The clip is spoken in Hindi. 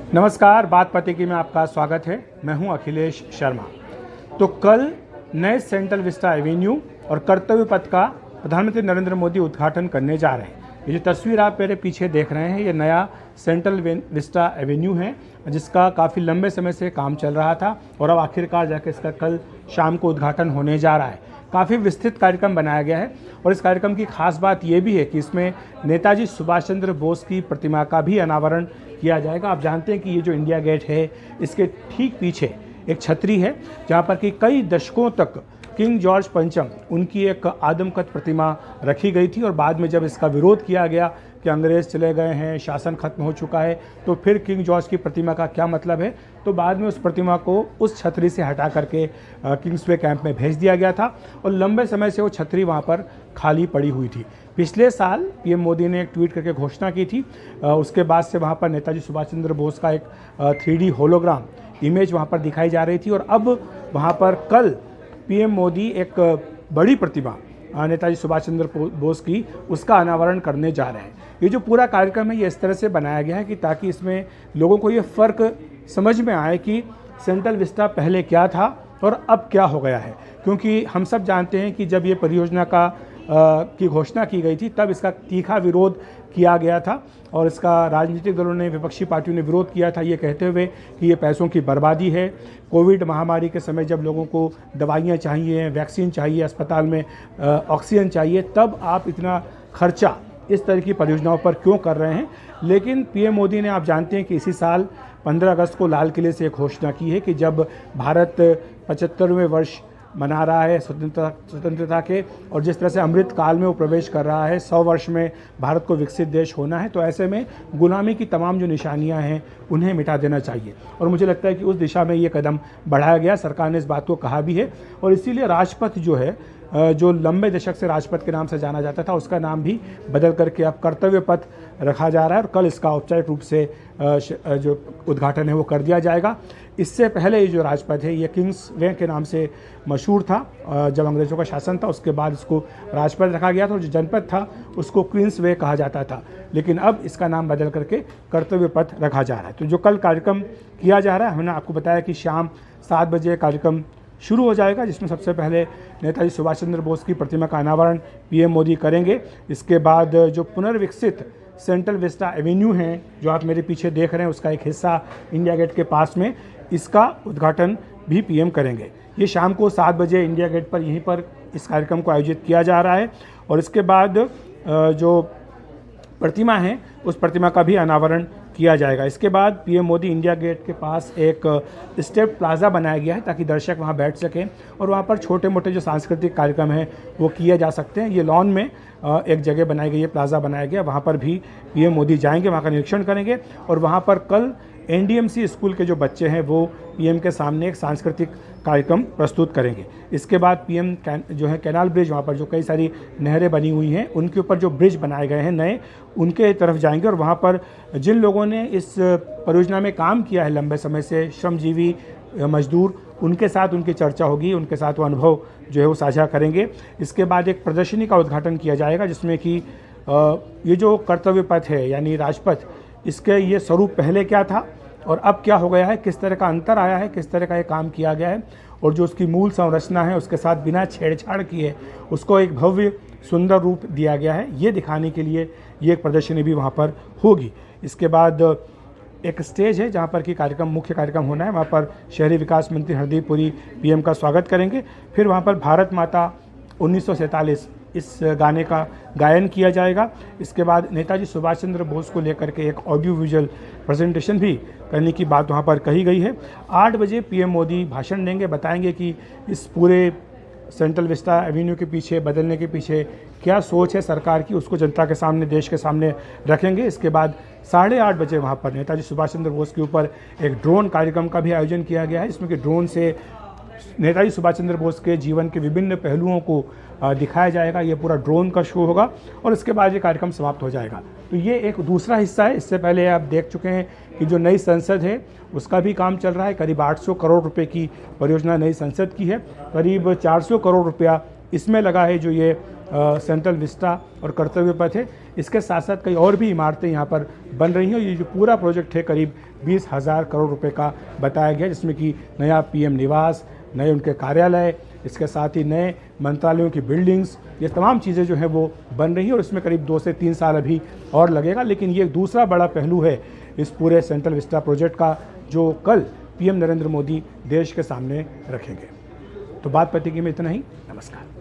नमस्कार, बात पते की में आपका स्वागत है। मैं हूं अखिलेश शर्मा। तो कल नए सेंट्रल विस्टा एवेन्यू और कर्तव्य पथ का प्रधानमंत्री नरेंद्र मोदी उद्घाटन करने जा रहे हैं। ये जो तस्वीर आप मेरे पीछे देख रहे हैं, ये नया सेंट्रल विस्टा एवेन्यू है, जिसका काफ़ी लंबे समय से काम चल रहा था और अब आखिरकार जाकर इसका कल शाम को उद्घाटन होने जा रहा है। काफ़ी विस्तृत कार्यक्रम बनाया गया है और इस कार्यक्रम की खास बात ये भी है कि इसमें नेताजी सुभाष चंद्र बोस की प्रतिमा का भी अनावरण किया जाएगा। आप जानते हैं कि ये जो इंडिया गेट है, इसके ठीक पीछे एक छतरी है जहाँ पर कि कई दशकों तक किंग जॉर्ज पंचम उनकी एक आदमकद प्रतिमा रखी गई थी और बाद में जब इसका विरोध किया गया कि अंग्रेज़ चले गए हैं, शासन खत्म हो चुका है, तो फिर किंग जॉर्ज की प्रतिमा का क्या मतलब है, तो बाद में उस प्रतिमा को उस छतरी से हटा करके किंग्सवे कैंप में भेज दिया गया था और लंबे समय से वो छतरी वहाँ पर खाली पड़ी हुई थी। पिछले साल पीएम मोदी ने एक ट्वीट करके घोषणा की थी, उसके बाद से वहाँ पर नेताजी सुभाष चंद्र बोस का एक 3D होलोग्राम इमेज वहाँ पर दिखाई जा रही थी और अब वहाँ पर कल पीएम मोदी एक बड़ी प्रतिमा नेताजी सुभाष चंद्र बोस की उसका अनावरण करने जा रहे हैं। ये जो पूरा कार्यक्रम है ये इस तरह से बनाया गया है कि ताकि इसमें लोगों को ये फ़र्क समझ में आए कि सेंट्रल विस्टा पहले क्या था और अब क्या हो गया है। क्योंकि हम सब जानते हैं कि जब ये परियोजना की घोषणा की गई थी तब इसका तीखा विरोध किया गया था और इसका राजनीतिक दलों ने, विपक्षी पार्टियों ने विरोध किया था, ये कहते हुए कि ये पैसों की बर्बादी है। कोविड महामारी के समय जब लोगों को दवाइयाँ चाहिए, वैक्सीन चाहिए, अस्पताल में ऑक्सीजन चाहिए, तब आप इतना खर्चा इस तरह की परियोजनाओं पर क्यों कर रहे हैं। लेकिन पीएम मोदी ने, आप जानते हैं कि इसी साल 15 अगस्त को लाल किले से एक घोषणा की है कि जब भारत 75वें वर्ष मना रहा है स्वतंत्रता के और जिस तरह से अमृत काल में वो प्रवेश कर रहा है, 100 वर्ष में भारत को विकसित देश होना है, तो ऐसे में गुलामी की तमाम जो निशानियां हैं उन्हें मिटा देना चाहिए। और मुझे लगता है कि उस दिशा में ये कदम बढ़ाया गया। सरकार ने इस बात को कहा भी है और इसीलिए राजपथ जो है, जो लंबे दशक से राजपथ के नाम से जाना जाता था, उसका नाम भी बदल करके अब कर्तव्य पथ रखा जा रहा है और कल इसका औपचारिक रूप से जो उद्घाटन है वो कर दिया जाएगा। इससे पहले ये जो राजपथ है ये किंग्सवे के नाम से मशहूर था जब अंग्रेज़ों का शासन था, उसके बाद इसको राजपथ रखा गया था और जो जनपद था उसको क्वींसवे कहा जाता था, लेकिन अब इसका नाम बदल करके कर्तव्य पथ रखा जा रहा है। तो जो कल कार्यक्रम किया जा रहा है, हमने आपको बताया कि शाम 7 बजे कार्यक्रम शुरू हो जाएगा, जिसमें सबसे पहले नेताजी सुभाष चंद्र बोस की प्रतिमा का अनावरण पीएम मोदी करेंगे। इसके बाद जो पुनर्विकसित सेंट्रल विस्टा एवेन्यू है जो आप मेरे पीछे देख रहे हैं, उसका एक हिस्सा इंडिया गेट के पास में, इसका उद्घाटन भी पीएम करेंगे। ये शाम को 7 बजे इंडिया गेट पर यहीं पर इस कार्यक्रम को आयोजित किया जा रहा है और इसके बाद जो प्रतिमा है उस प्रतिमा का भी अनावरण किया जाएगा। इसके बाद पीएम मोदी इंडिया गेट के पास एक स्टेप प्लाजा बनाया गया है ताकि दर्शक वहां बैठ सकें और वहां पर छोटे मोटे जो सांस्कृतिक कार्यक्रम हैं वो किए जा सकते हैं। ये लॉन में एक जगह बनाई गई है, प्लाजा बनाया गया, वहां पर भी पीएम मोदी जाएंगे, वहां का निरीक्षण करेंगे और वहां पर कल एनडीएमसी स्कूल के जो बच्चे हैं वो पीएम के सामने एक सांस्कृतिक कार्यक्रम प्रस्तुत करेंगे। इसके बाद पीएम जो है कैनाल ब्रिज, वहाँ पर जो कई सारी नहरें बनी हुई हैं उनके ऊपर जो ब्रिज बनाए गए हैं नए, उनके तरफ जाएंगे और वहाँ पर जिन लोगों ने इस परियोजना में काम किया है लंबे समय से, श्रमजीवी मजदूर, उनके साथ उनकी चर्चा होगी, उनके साथ वो अनुभव जो है वो साझा करेंगे। इसके बाद एक प्रदर्शनी का उद्घाटन किया जाएगा जिसमें कि ये जो कर्तव्य पथ है यानी राजपथ, इसके ये स्वरूप पहले क्या था और अब क्या हो गया है, किस तरह का अंतर आया है, किस तरह का ये काम किया गया है और जो उसकी मूल संरचना है उसके साथ बिना छेड़छाड़ किए उसको एक भव्य सुंदर रूप दिया गया है, ये दिखाने के लिए ये एक प्रदर्शनी भी वहाँ पर होगी। इसके बाद एक स्टेज है जहाँ पर कि मुख्य कार्यक्रम होना है, वहाँ पर शहरी विकास मंत्री हरदीप पुरी पीएम का स्वागत करेंगे। फिर वहाँ पर भारत माता 1947 इस गाने का गायन किया जाएगा। इसके बाद नेताजी सुभाष चंद्र बोस को लेकर के एक ऑडियो विजुअल प्रेजेंटेशन भी करने की बात वहाँ पर कही गई है। 8 बजे पीएम मोदी भाषण देंगे, बताएंगे कि इस पूरे सेंट्रल विस्टा एवेन्यू के पीछे, बदलने के पीछे क्या सोच है सरकार की, उसको जनता के सामने, देश के सामने रखेंगे। इसके बाद 8:30 बजे वहाँ पर नेताजी सुभाष चंद्र बोस के ऊपर एक ड्रोन कार्यक्रम का भी आयोजन किया गया है, जिसमें कि ड्रोन से नेताजी सुभाष चंद्र बोस के जीवन के विभिन्न पहलुओं को दिखाया जाएगा। ये पूरा ड्रोन का शो होगा और इसके बाद ये कार्यक्रम समाप्त हो जाएगा। तो ये एक दूसरा हिस्सा है। इससे पहले आप देख चुके हैं कि जो नई संसद है उसका भी काम चल रहा है। करीब 800 करोड़ रुपए की परियोजना नई संसद की है। करीब 400 करोड़ रुपया इसमें लगा है जो ये सेंट्रल विस्टा और कर्तव्य पथ है। इसके साथ साथ कई और भी इमारतें यहाँ पर बन रही हैं और ये जो पूरा प्रोजेक्ट है करीब 20,000 करोड़ रुपए का बताया गया, जिसमें कि नया पीएम निवास, नए उनके कार्यालय, इसके साथ ही नए मंत्रालयों की बिल्डिंग्स, ये तमाम चीज़ें जो हैं वो बन रही हैं और इसमें करीब 2 से 3 साल अभी और लगेगा। लेकिन ये दूसरा बड़ा पहलू है इस पूरे सेंट्रल विस्टा प्रोजेक्ट का, जो कल पीएम नरेंद्र मोदी देश के सामने रखेंगे। तो बात पति की में इतना ही। नमस्कार।